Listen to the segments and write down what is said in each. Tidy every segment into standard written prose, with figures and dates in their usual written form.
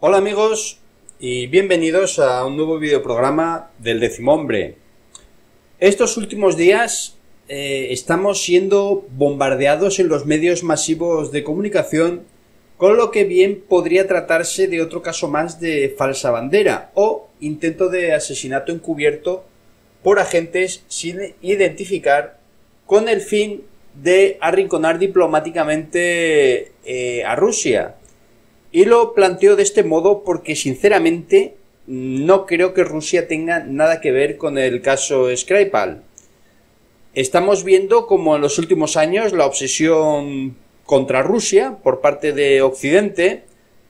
Hola amigos y bienvenidos a un nuevo videoprograma del Décimo Hombre. Estos últimos días estamos siendo bombardeados en los medios masivos de comunicación, con lo que bien podría tratarse de otro caso más de falsa bandera o intento de asesinato encubierto por agentes sin identificar, con el fin de arrinconar diplomáticamente a Rusia. Y lo planteo de este modo porque sinceramente no creo que Rusia tenga nada que ver con el caso Skripal. Estamos viendo como en los últimos años la obsesión contra Rusia por parte de Occidente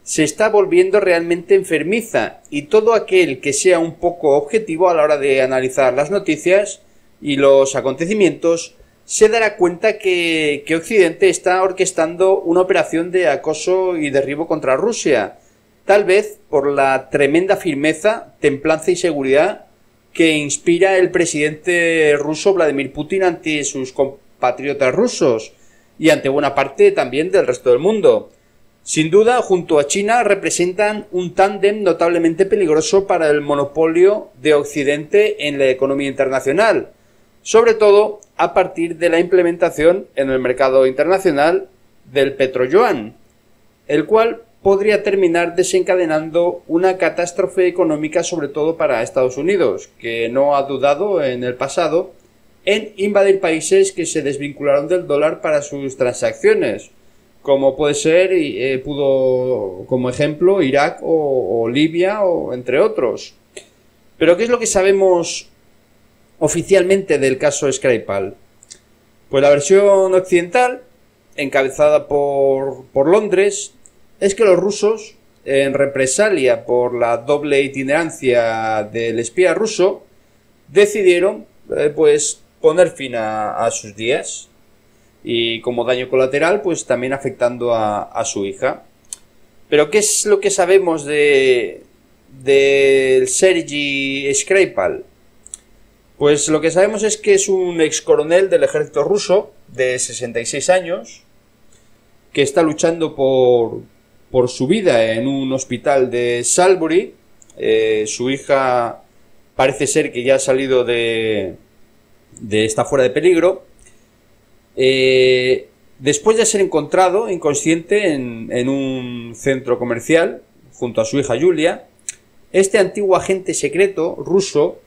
se está volviendo realmente enfermiza, y todo aquel que sea un poco objetivo a la hora de analizar las noticias y los acontecimientos se dará cuenta que Occidente está orquestando una operación de acoso y derribo contra Rusia, tal vez por la tremenda firmeza, templanza y seguridad que inspira el presidente ruso Vladimir Putin ante sus compatriotas rusos y ante buena parte también del resto del mundo. Sin duda, junto a China, representan un tándem notablemente peligroso para el monopolio de Occidente en la economía internacional, sobre todo a partir de la implementación en el mercado internacional del petroyuan, el cual podría terminar desencadenando una catástrofe económica, sobre todo para Estados Unidos, que no ha dudado en el pasado en invadir países que se desvincularon del dólar para sus transacciones, como puede ser, pudo como ejemplo Irak o Libia, o entre otros. Pero ¿qué es lo que sabemos oficialmente del caso Skripal? Pues la versión occidental, encabezada por Londres, es que los rusos, en represalia por la doble itinerancia del espía ruso, decidieron pues poner fin a sus días, y como daño colateral pues también afectando a su hija. Pero ¿qué es lo que sabemos de Sergei Skripal? Pues lo que sabemos es que es un ex coronel del ejército ruso de 66 años que está luchando por su vida en un hospital de Salisbury. Su hija parece ser que ya ha salido está fuera de peligro. Después de ser encontrado inconsciente en un centro comercial junto a su hija Yulia, este antiguo agente secreto ruso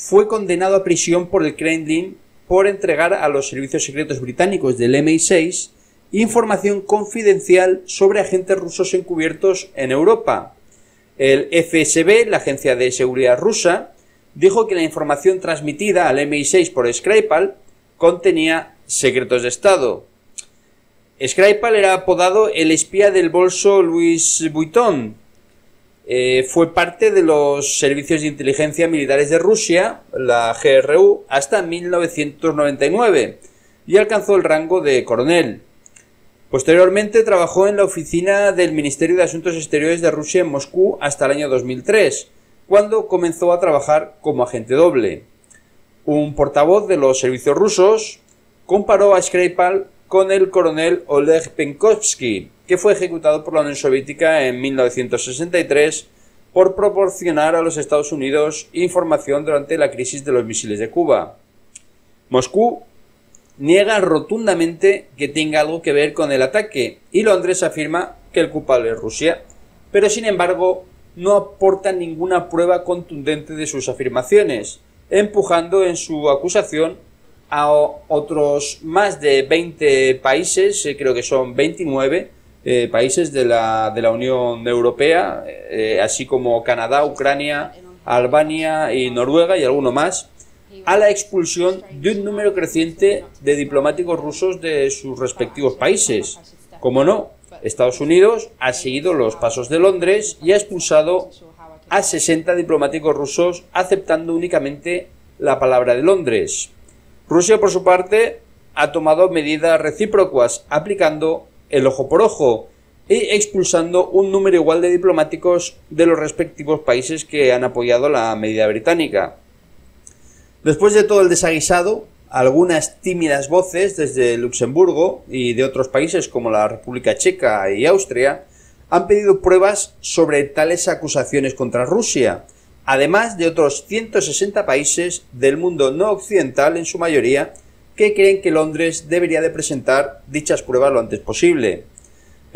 fue condenado a prisión por el Kremlin por entregar a los servicios secretos británicos del MI6 información confidencial sobre agentes rusos encubiertos en Europa. El FSB, la agencia de seguridad rusa, dijo que la información transmitida al MI6 por Skripal contenía secretos de Estado. Skripal era apodado el espía del bolso Louis Vuitton. Fue parte de los servicios de inteligencia militares de Rusia, la GRU, hasta 1999 y alcanzó el rango de coronel. Posteriormente trabajó en la oficina del Ministerio de Asuntos Exteriores de Rusia en Moscú hasta el año 2003, cuando comenzó a trabajar como agente doble. Un portavoz de los servicios rusos comparó a Skripal con el coronel Oleg Penkovsky, que fue ejecutado por la Unión Soviética en 1963 por proporcionar a los Estados Unidos información durante la crisis de los misiles de Cuba. Moscú niega rotundamente que tenga algo que ver con el ataque, y Londres afirma que el culpable es Rusia, pero sin embargo no aporta ninguna prueba contundente de sus afirmaciones, empujando en su acusación a otros más de 20 países, creo que son 29 países de la Unión Europea, así como Canadá, Ucrania, Albania y Noruega y alguno más, a la expulsión de un número creciente de diplomáticos rusos de sus respectivos países. Como no, Estados Unidos ha seguido los pasos de Londres y ha expulsado a 60 diplomáticos rusos, aceptando únicamente la palabra de Londres. Rusia, por su parte, ha tomado medidas recíprocas, aplicando el ojo por ojo y expulsando un número igual de diplomáticos de los respectivos países que han apoyado la medida británica. Después de todo el desaguisado, algunas tímidas voces desde Luxemburgo y de otros países como la República Checa y Austria han pedido pruebas sobre tales acusaciones contra Rusia, además de otros 160 países del mundo no occidental, en su mayoría, que creen que Londres debería de presentar dichas pruebas lo antes posible.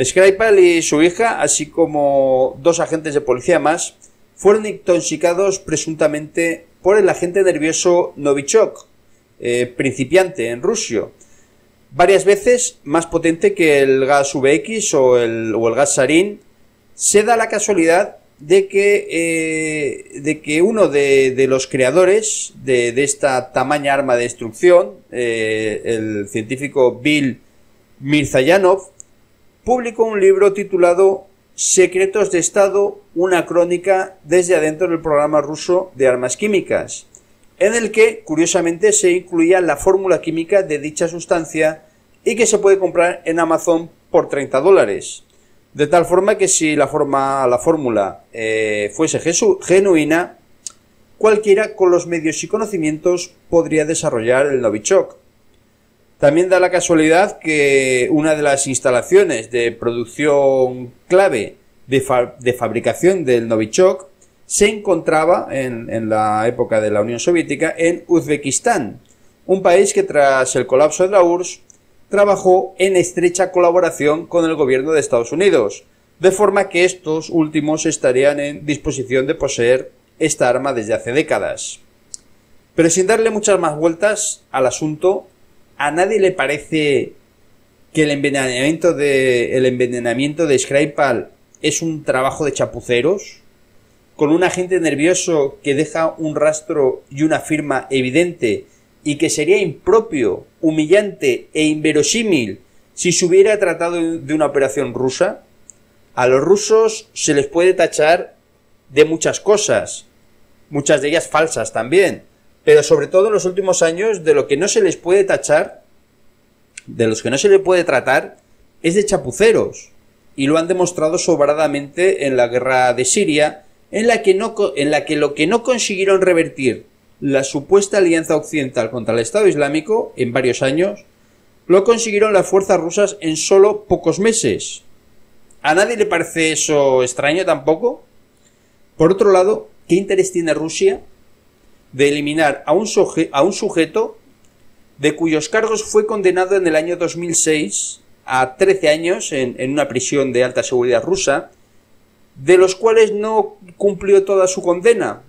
Skripal y su hija, así como 2 agentes de policía más, fueron intoxicados presuntamente por el agente nervioso Novichok, principiante en ruso, varias veces más potente que el gas VX o el gas sarín. Se da la casualidad de que uno de los creadores de esta tamaña arma de destrucción, el científico Bill Mirzayanov, publicó un libro titulado Secretos de Estado, una crónica desde adentro del programa ruso de armas químicas, en el que, curiosamente, se incluía la fórmula química de dicha sustancia y que se puede comprar en Amazon por $30. De tal forma que si la fórmula fuese genuina, cualquiera con los medios y conocimientos podría desarrollar el Novichok. También da la casualidad que una de las instalaciones de producción clave de fabricación del Novichok se encontraba en la época de la Unión Soviética en Uzbekistán, un país que tras el colapso de la URSS trabajó en estrecha colaboración con el gobierno de Estados Unidos, de forma que estos últimos estarían en disposición de poseer esta arma desde hace décadas. Pero sin darle muchas más vueltas al asunto, ¿a nadie le parece que el envenenamiento de Skripal es un trabajo de chapuceros? Con un agente nervioso que deja un rastro y una firma evidente y que sería impropio, humillante e inverosímil si se hubiera tratado de una operación rusa. A los rusos se les puede tachar de muchas cosas, muchas de ellas falsas también, pero sobre todo en los últimos años de lo que no se les puede tachar, de los que no se les puede tratar, es de chapuceros, y lo han demostrado sobradamente en la guerra de Siria, en la que lo que no consiguieron revertir la supuesta alianza occidental contra el Estado Islámico en varios años, lo consiguieron las fuerzas rusas en solo pocos meses. ¿A nadie le parece eso extraño tampoco? Por otro lado, ¿qué interés tiene Rusia de eliminar a un sujeto de cuyos cargos fue condenado en el año 2006 a 13 años en una prisión de alta seguridad rusa, de los cuales no cumplió toda su condena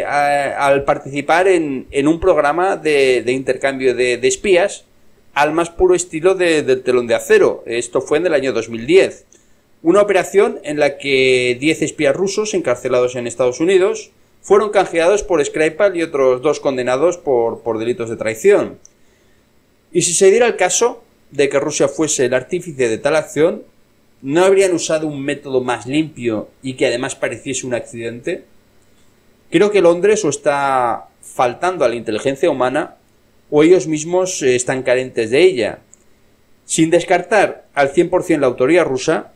al participar en un programa de intercambio de espías al más puro estilo del telón de acero? Esto fue en el año 2010. Una operación en la que 10 espías rusos encarcelados en Estados Unidos fueron canjeados por Skripal y otros 2 condenados por delitos de traición. Y si se diera el caso de que Rusia fuese el artífice de tal acción, ¿no habrían usado un método más limpio y que además pareciese un accidente? Creo que Londres o está faltando a la inteligencia humana o ellos mismos están carentes de ella. Sin descartar al 100% la autoría rusa,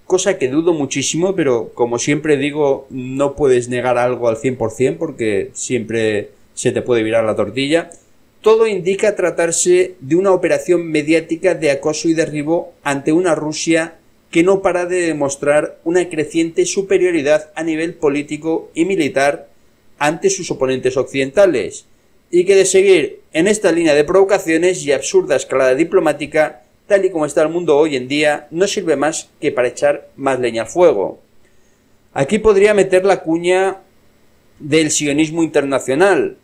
cosa que dudo muchísimo, pero como siempre digo, no puedes negar algo al 100% porque siempre se te puede virar la tortilla. Todo indica tratarse de una operación mediática de acoso y derribo ante una Rusia que no para de demostrar una creciente superioridad a nivel político y militar ante sus oponentes occidentales, y que de seguir en esta línea de provocaciones y absurda escalada diplomática, tal y como está el mundo hoy en día, no sirve más que para echar más leña al fuego. Aquí podría meter la cuña del sionismo internacional,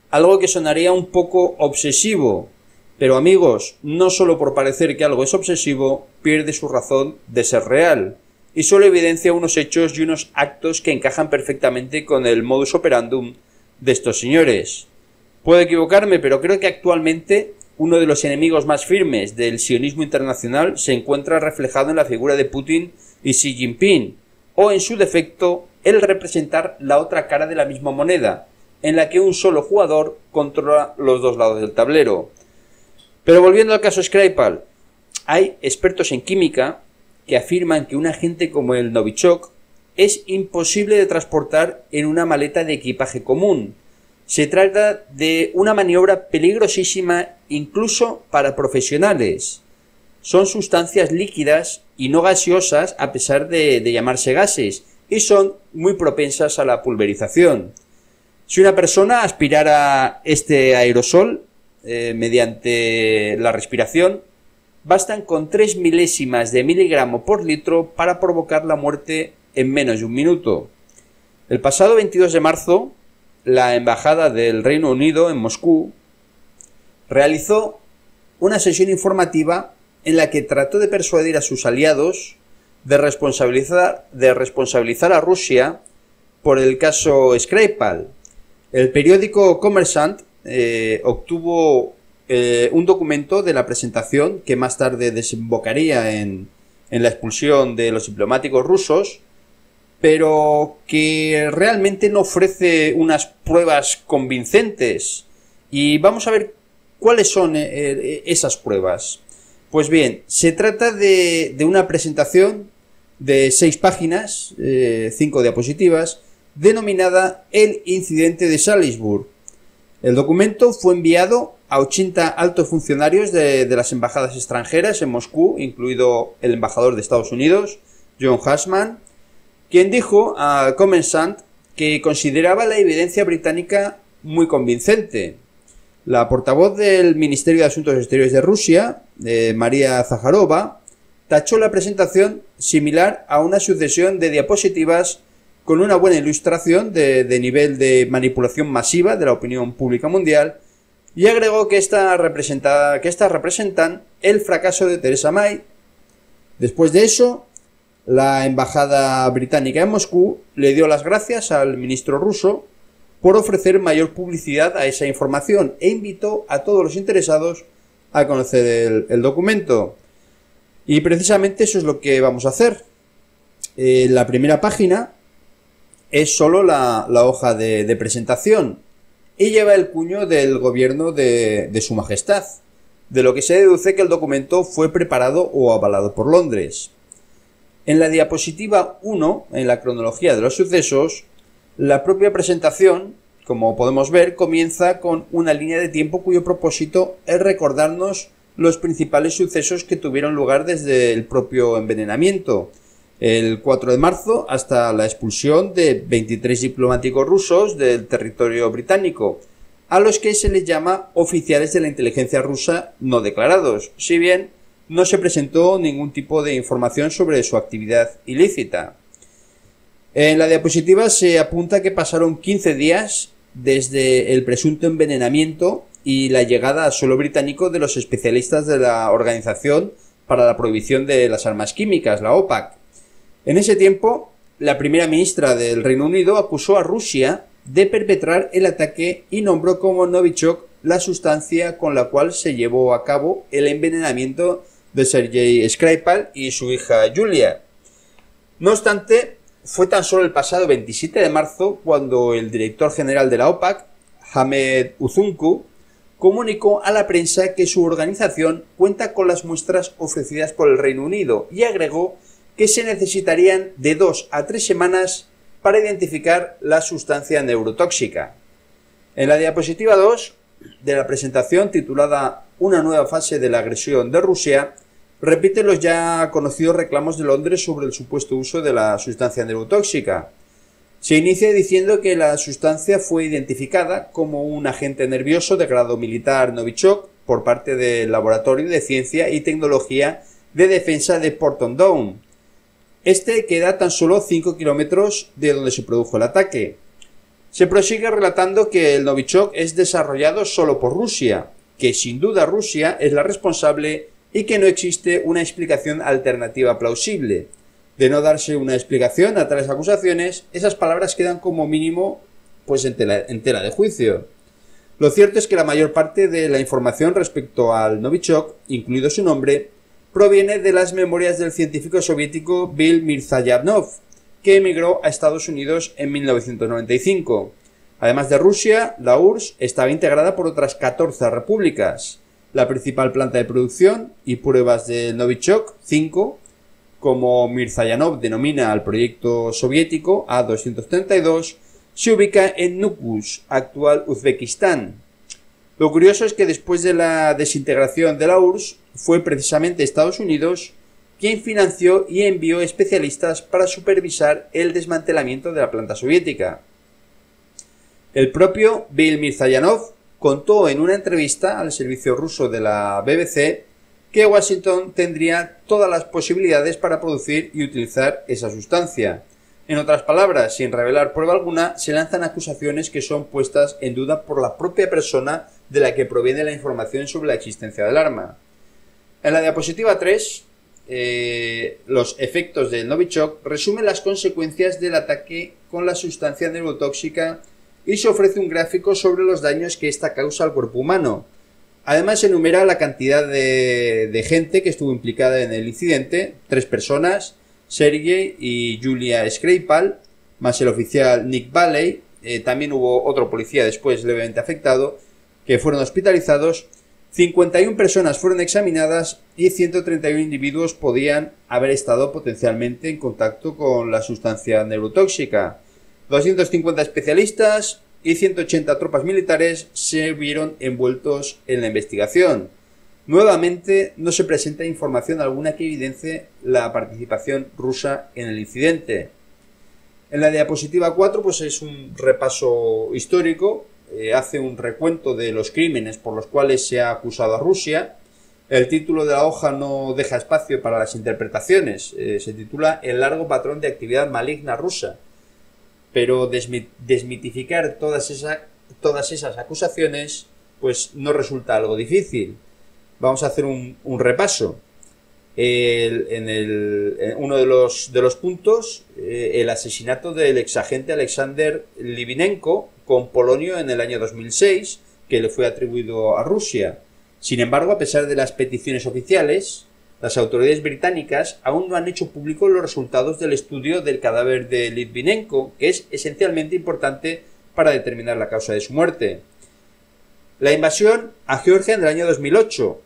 algo que sonaría un poco obsesivo, pero amigos, no solo por parecer que algo es obsesivo, pierde su razón de ser real, y solo evidencia unos hechos y unos actos que encajan perfectamente con el modus operandum de estos señores. Puedo equivocarme, pero creo que actualmente uno de los enemigos más firmes del sionismo internacional se encuentra reflejado en la figura de Putin y Xi Jinping, o en su defecto, el representar la otra cara de la misma moneda, en la que un solo jugador controla los dos lados del tablero. Pero volviendo al caso Skripal, hay expertos en química que afirman que un agente como el Novichok es imposible de transportar en una maleta de equipaje común. Se trata de una maniobra peligrosísima incluso para profesionales. son sustancias líquidas y no gaseosas a pesar de llamarse gases, y son muy propensas a la pulverización. Si una persona aspirara este aerosol mediante la respiración, bastan con 3 milésimas de miligramo por litro para provocar la muerte en menos de un minuto. El pasado 22 de marzo, la Embajada del Reino Unido en Moscú realizó una sesión informativa en la que trató de persuadir a sus aliados de responsabilizar a Rusia por el caso Skripal. El periódico Kommersant obtuvo un documento de la presentación que más tarde desembocaría en la expulsión de los diplomáticos rusos, pero que realmente no ofrece unas pruebas convincentes. Y vamos a ver cuáles son esas pruebas. Pues bien, se trata de una presentación de 6 páginas, 5 diapositivas, denominada El incidente de Salisbury. El documento fue enviado a 80 altos funcionarios de las embajadas extranjeras en Moscú, incluido el embajador de Estados Unidos, John Huntsman, quien dijo a Kommersant que consideraba la evidencia británica muy convincente. La portavoz del Ministerio de Asuntos Exteriores de Rusia, María Zakharova, tachó la presentación similar a una sucesión de diapositivas con una buena ilustración de nivel de manipulación masiva de la opinión pública mundial, y agregó que estas representan el fracaso de Theresa May. Después de eso, la embajada británica en Moscú le dio las gracias al ministro ruso por ofrecer mayor publicidad a esa información e invitó a todos los interesados a conocer el documento. Y precisamente eso es lo que vamos a hacer. La primera página es solo la hoja de presentación y lleva el cuño del gobierno de Su Majestad, de lo que se deduce que el documento fue preparado o avalado por Londres. En la diapositiva 1, en la cronología de los sucesos, la propia presentación, como podemos ver, comienza con una línea de tiempo cuyo propósito es recordarnos los principales sucesos que tuvieron lugar desde el propio envenenamiento, el 4 de marzo hasta la expulsión de 23 diplomáticos rusos del territorio británico, a los que se les llama oficiales de la inteligencia rusa no declarados, si bien no se presentó ningún tipo de información sobre su actividad ilícita. En la diapositiva se apunta que pasaron 15 días desde el presunto envenenamiento y la llegada a suelo británico de los especialistas de la Organización para la Prohibición de las Armas Químicas, la OPAC. En ese tiempo, la primera ministra del Reino Unido acusó a Rusia de perpetrar el ataque y nombró como Novichok la sustancia con la cual se llevó a cabo el envenenamiento de Sergei Skripal y su hija Yulia. No obstante, fue tan solo el pasado 27 de marzo cuando el director general de la OPAC, Ahmed Uzuncu, comunicó a la prensa que su organización cuenta con las muestras ofrecidas por el Reino Unido y agregó que se necesitarían de 2 a 3 semanas para identificar la sustancia neurotóxica. En la diapositiva 2 de la presentación, titulada Una nueva fase de la agresión de Rusia, repite los ya conocidos reclamos de Londres sobre el supuesto uso de la sustancia neurotóxica. Se inicia diciendo que la sustancia fue identificada como un agente nervioso de grado militar Novichok por parte del Laboratorio de Ciencia y Tecnología de Defensa de Porton Down. Este queda tan solo 5 kilómetros de donde se produjo el ataque. Se prosigue relatando que el Novichok es desarrollado solo por Rusia, que sin duda Rusia es la responsable y que no existe una explicación alternativa plausible. De no darse una explicación a tales acusaciones, esas palabras quedan como mínimo en tela de juicio. Lo cierto es que la mayor parte de la información respecto al Novichok, incluido su nombre, proviene de las memorias del científico soviético Bill Mirzayanov, que emigró a Estados Unidos en 1995. Además de Rusia, la URSS estaba integrada por otras 14 repúblicas. La principal planta de producción y pruebas del Novichok, 5, como Mirzayanov denomina al proyecto soviético A-232, se ubica en Nukus, actual Uzbekistán. Lo curioso es que después de la desintegración de la URSS fue precisamente Estados Unidos quien financió y envió especialistas para supervisar el desmantelamiento de la planta soviética. El propio Bill Mirzayanov contó en una entrevista al servicio ruso de la BBC que Washington tendría todas las posibilidades para producir y utilizar esa sustancia. En otras palabras, sin revelar prueba alguna, se lanzan acusaciones que son puestas en duda por la propia persona de la que proviene la información sobre la existencia del arma. En la diapositiva 3, los efectos del Novichok resumen las consecuencias del ataque con la sustancia neurotóxica y se ofrece un gráfico sobre los daños que ésta causa al cuerpo humano. Además se enumera la cantidad de gente que estuvo implicada en el incidente, 3 personas, Sergei y Julia Skripal, más el oficial Nick Valley. También hubo otro policía después levemente afectado, que fueron hospitalizados. 51 personas fueron examinadas y 131 individuos podían haber estado potencialmente en contacto con la sustancia neurotóxica. 250 especialistas y 180 tropas militares se vieron envueltos en la investigación. Nuevamente no se presenta información alguna que evidencie la participación rusa en el incidente. En la diapositiva 4 pues es un repaso histórico, hace un recuento de los crímenes por los cuales se ha acusado a Rusia. El título de la hoja no deja espacio para las interpretaciones, se titula El largo patrón de actividad maligna rusa, pero desmitificar todas esas acusaciones pues no resulta algo difícil. Vamos a hacer un repaso. En uno de los puntos, el asesinato del exagente Alexander Livinenko con polonio en el año 2006, que le fue atribuido a Rusia. Sin embargo, a pesar de las peticiones oficiales, las autoridades británicas aún no han hecho públicos los resultados del estudio del cadáver de Litvinenko, que es esencialmente importante para determinar la causa de su muerte. La invasión a Georgia en el año 2008,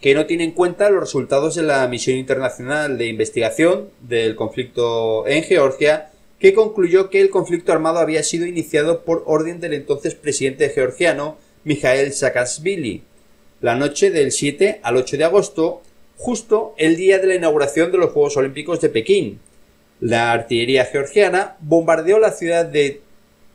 que no tiene en cuenta los resultados de la misión internacional de investigación del conflicto en Georgia, que concluyó que el conflicto armado había sido iniciado por orden del entonces presidente georgiano Mikhail Saakashvili, la noche del 7 al 8 de agosto, justo el día de la inauguración de los Juegos Olímpicos de Pekín. La artillería georgiana bombardeó la ciudad de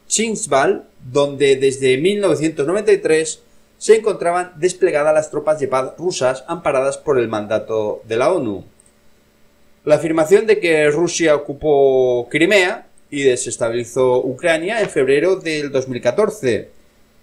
Chinchval, donde desde 1993 se encontraban desplegadas las tropas de paz rusas amparadas por el mandato de la ONU. La afirmación de que Rusia ocupó Crimea y desestabilizó Ucrania en febrero del 2014.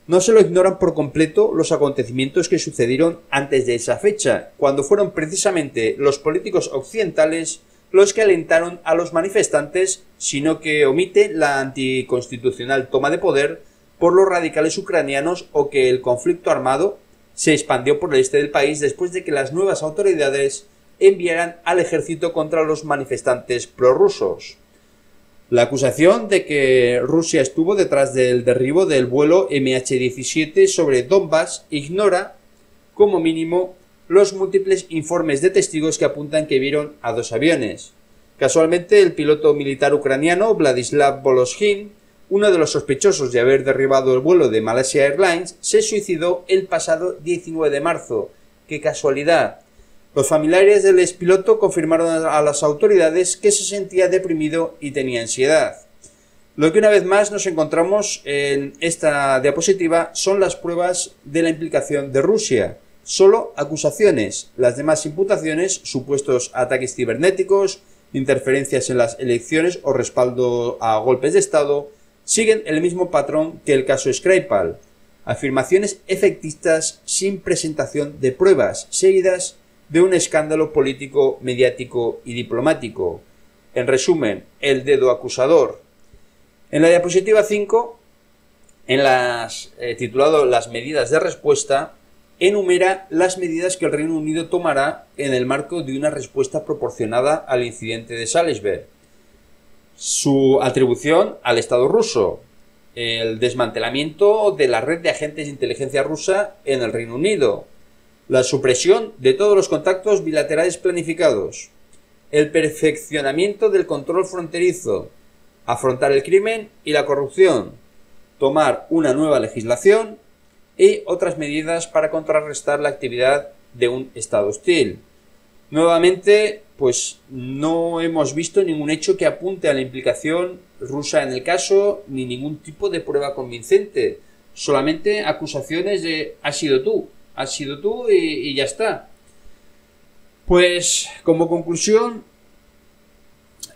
No se lo ignoran por completo los acontecimientos que sucedieron antes de esa fecha, cuando fueron precisamente los políticos occidentales los que alentaron a los manifestantes, sino que omite la anticonstitucional toma de poder por los radicales ucranianos o que el conflicto armado se expandió por el este del país después de que las nuevas autoridades enviaran al ejército contra los manifestantes prorrusos. La acusación de que Rusia estuvo detrás del derribo del vuelo MH17 sobre Donbass ignora, como mínimo, los múltiples informes de testigos que apuntan que vieron a 2 aviones. Casualmente, el piloto militar ucraniano Vladislav Voloshin, uno de los sospechosos de haber derribado el vuelo de Malaysia Airlines, se suicidó el pasado 19 de marzo. ¡Qué casualidad! Los familiares del expiloto confirmaron a las autoridades que se sentía deprimido y tenía ansiedad. Lo que una vez más nos encontramos en esta diapositiva son las pruebas de la implicación de Rusia. Solo acusaciones. Las demás imputaciones, supuestos ataques cibernéticos, interferencias en las elecciones o respaldo a golpes de Estado, siguen el mismo patrón que el caso Skripal. Afirmaciones efectistas sin presentación de pruebas, seguidas de un escándalo político, mediático y diplomático. En resumen, el dedo acusador. En la diapositiva 5, titulado Las medidas de respuesta, enumera las medidas que el Reino Unido tomará en el marco de una respuesta proporcionada al incidente de Salisbury. Su atribución al Estado ruso, el desmantelamiento de la red de agentes de inteligencia rusa en el Reino Unido, la supresión de todos los contactos bilaterales planificados, el perfeccionamiento del control fronterizo, afrontar el crimen y la corrupción, tomar una nueva legislación, y otras medidas para contrarrestar la actividad de un Estado hostil. Nuevamente, pues no hemos visto ningún hecho que apunte a la implicación rusa en el caso, ni ningún tipo de prueba convincente. Solamente acusaciones de has sido tú y ya está. Pues como conclusión,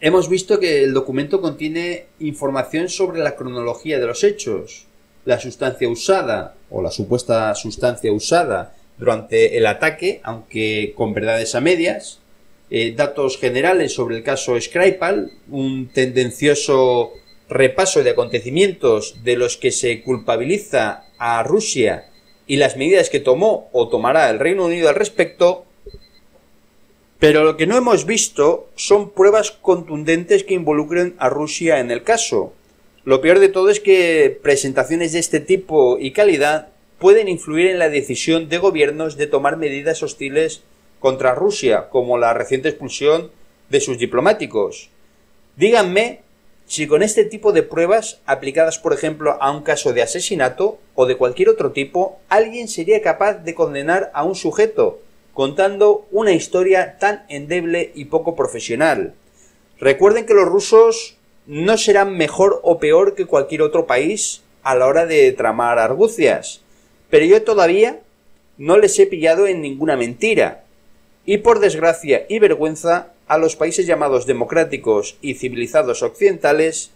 hemos visto que el documento contiene información sobre la cronología de los hechos, la sustancia usada o la supuesta sustancia usada durante el ataque, aunque con verdades a medias, datos generales sobre el caso Skripal, un tendencioso repaso de acontecimientos de los que se culpabiliza a Rusia y las medidas que tomó o tomará el Reino Unido al respecto. Pero lo que no hemos visto son pruebas contundentes que involucren a Rusia en el caso. Lo peor de todo es que presentaciones de este tipo y calidad pueden influir en la decisión de gobiernos de tomar medidas hostiles contra Rusia, como la reciente expulsión de sus diplomáticos. Díganme si con este tipo de pruebas, aplicadas por ejemplo a un caso de asesinato o de cualquier otro tipo, alguien sería capaz de condenar a un sujeto contando una historia tan endeble y poco profesional. Recuerden que los rusos no serán mejor o peor que cualquier otro país a la hora de tramar argucias, pero yo todavía no les he pillado en ninguna mentira. Y por desgracia y vergüenza, a los países llamados democráticos y civilizados occidentales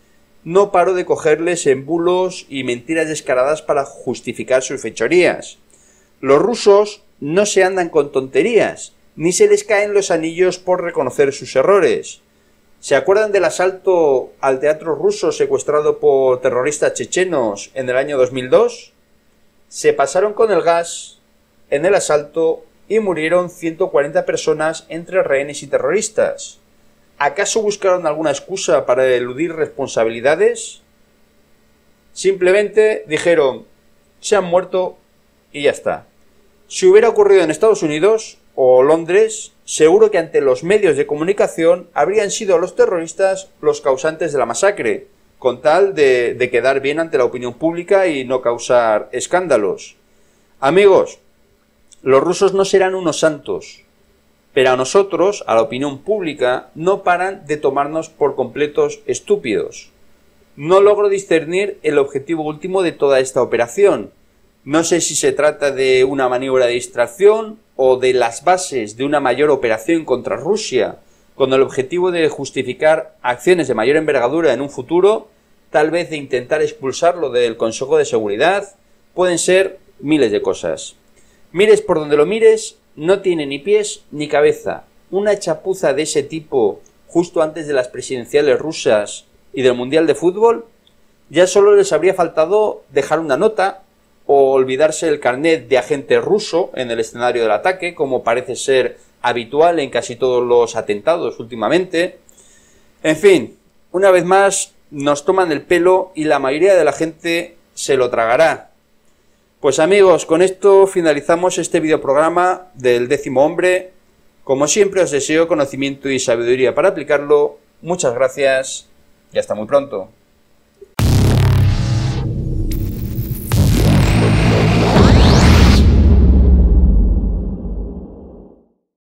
no paro de cogerles en bulos y mentiras descaradas para justificar sus fechorías. Los rusos no se andan con tonterías, ni se les caen los anillos por reconocer sus errores. ¿Se acuerdan del asalto al teatro ruso secuestrado por terroristas chechenos en el año 2002? Se pasaron con el gas en el asalto y murieron 140 personas entre rehenes y terroristas. ¿Acaso buscaron alguna excusa para eludir responsabilidades? Simplemente dijeron, se han muerto y ya está. Si hubiera ocurrido en Estados Unidos o Londres, seguro que ante los medios de comunicación habrían sido los terroristas los causantes de la masacre, con tal de quedar bien ante la opinión pública y no causar escándalos. Amigos, los rusos no serán unos santos, pero a nosotros, a la opinión pública, no paran de tomarnos por completos estúpidos. No logro discernir el objetivo último de toda esta operación. No sé si se trata de una maniobra de distracción o de las bases de una mayor operación contra Rusia, con el objetivo de justificar acciones de mayor envergadura en un futuro, tal vez de intentar expulsarlo del Consejo de Seguridad. Pueden ser miles de cosas. Mires por donde lo mires, no tiene ni pies ni cabeza. Una chapuza de ese tipo justo antes de las presidenciales rusas y del Mundial de Fútbol, ya solo les habría faltado dejar una nota o olvidarse el carnet de agente ruso en el escenario del ataque, como parece ser habitual en casi todos los atentados últimamente. En fin, una vez más nos toman el pelo y la mayoría de la gente se lo tragará. Pues amigos, con esto finalizamos este videoprograma del 10º hombre. Como siempre os deseo conocimiento y sabiduría para aplicarlo. Muchas gracias y hasta muy pronto.